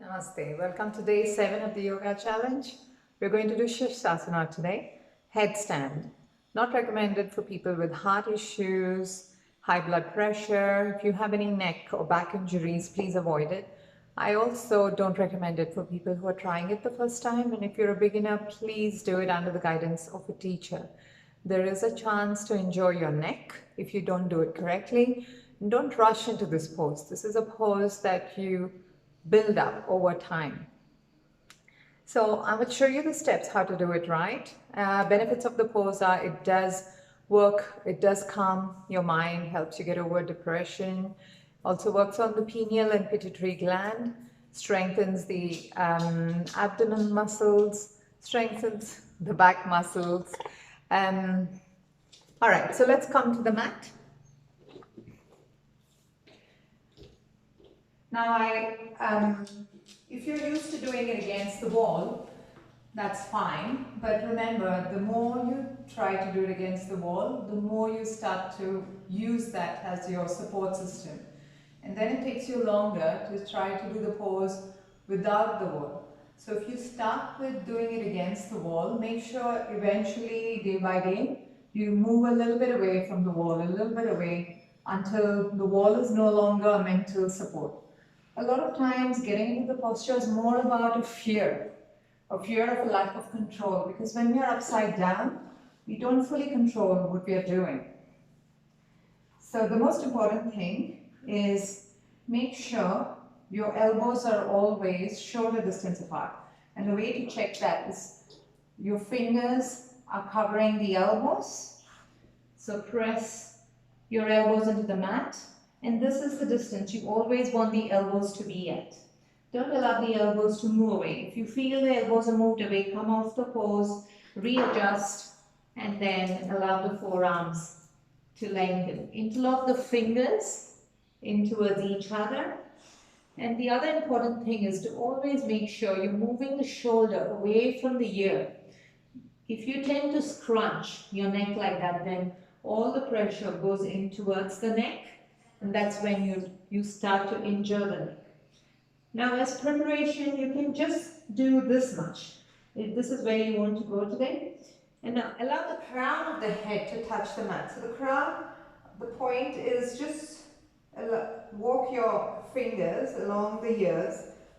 Namaste. Welcome to day 7 of the yoga challenge. We're going to do Sirshasana today. Headstand. Not recommended for people with heart issues, high blood pressure. If you have any neck or back injuries, please avoid it. I also don't recommend it for people who are trying it the first time. And if you're a beginner, please do it under the guidance of a teacher. There is a chance to injure your neck if you don't do it correctly. And don't rush into this pose. This is a pose that you build up over time. So I will show you the steps how to do it right. Benefits of the pose are it does work, it does calm your mind, helps you get over depression, also works on the pineal and pituitary gland, strengthens the abdomen muscles, strengthens the back muscles. All right, so let's come to the mat. Now, if you're used to doing it against the wall, that's fine. But remember, the more you try to do it against the wall, the more you start to use that as your support system. And then it takes you longer to try to do the pose without the wall. So if you start with doing it against the wall, make sure eventually, day by day, you move a little bit away from the wall, a little bit away, until the wall is no longer a mental support. A lot of times getting into the posture is more about a fear of a lack of control, because when we are upside down, we don't fully control what we are doing. So the most important thing is make sure your elbows are always shoulder distance apart. And the way to check that is your fingers are covering the elbows. So press your elbows into the mat. And this is the distance you always want the elbows to be at. Don't allow the elbows to move away. If you feel the elbows are moved away, come off the pose, readjust, and then allow the forearms to lengthen. Interlock the fingers in towards each other. And the other important thing is to always make sure you're moving the shoulder away from the ear. If you tend to scrunch your neck like that, then all the pressure goes in towards the neck. And that's when you start to injure the neck. Now, as preparation, you can just do this much. If this is where you want to go today. And now allow the crown of the head to touch the mat. So the crown, the point is just walk your fingers along the ears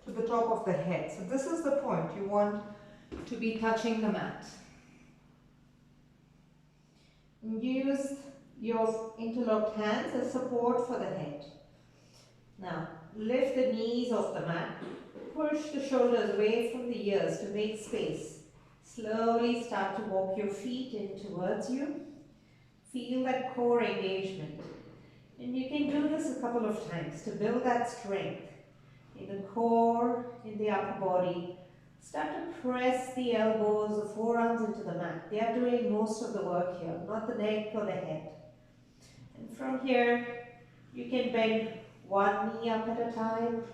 to the top of the head. So this is the point. You want to be touching the mat. Use your interlocked hands as support for the head. Now, lift the knees off the mat. Push the shoulders away from the ears to make space. Slowly start to walk your feet in towards you. Feel that core engagement. And you can do this a couple of times to build that strength in the core, in the upper body. Start to press the elbows, the forearms into the mat. They are doing most of the work here, not the neck or the head. And from here, you can bend one knee up at a time,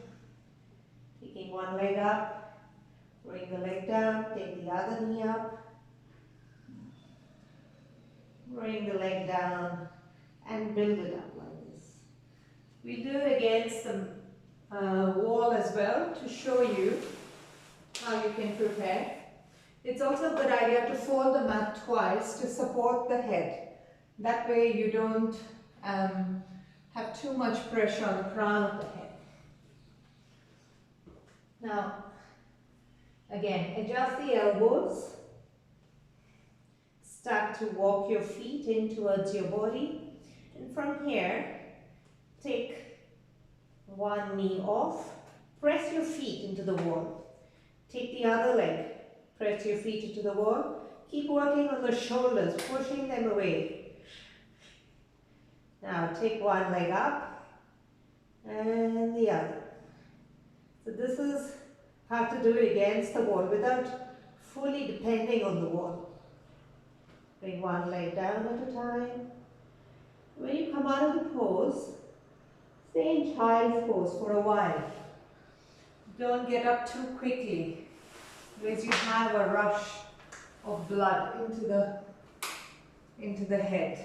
taking one leg up, bring the leg down, take the other knee up, bring the leg down, and build it up like this. We do it against the wall as well to show you how you can prepare. It's also a good idea to fold the mat twice to support the head. That way you don't have too much pressure on the crown of the head. Now, again, adjust the elbows. Start to walk your feet in towards your body. And from here, take one knee off. Press your feet into the wall. Take the other leg. Press your feet into the wall. Keep working on the shoulders, pushing them away. Now take one leg up and the other. So this is how to do it against the wall without fully depending on the wall. Bring one leg down at a time. When you come out of the pose, stay in child's pose for a while. Don't get up too quickly, because you have a rush of blood into the head.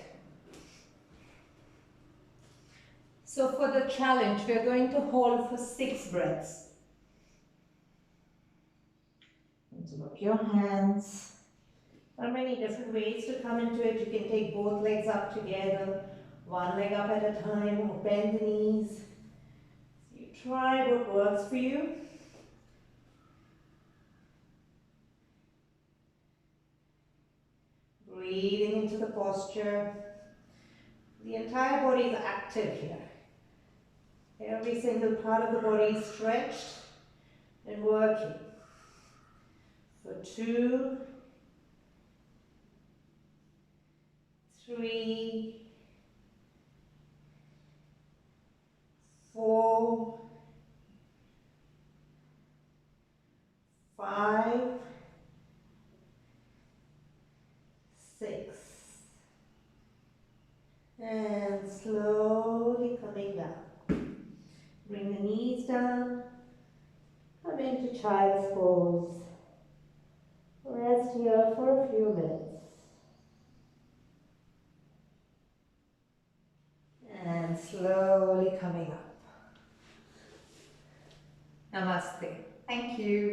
So for the challenge, we are going to hold for 6 breaths. Interlock your hands. There are many different ways to come into it. You can take both legs up together, one leg up at a time, or bend the knees. You try what works for you. Breathing into the posture. The entire body is active here. Every single part of the body is stretched and working. For 2, 3, 4, 5, 6. And slowly coming down. Bring the knees down. Come into child's pose. Rest here for a few minutes. And slowly coming up. Namaste. Thank you.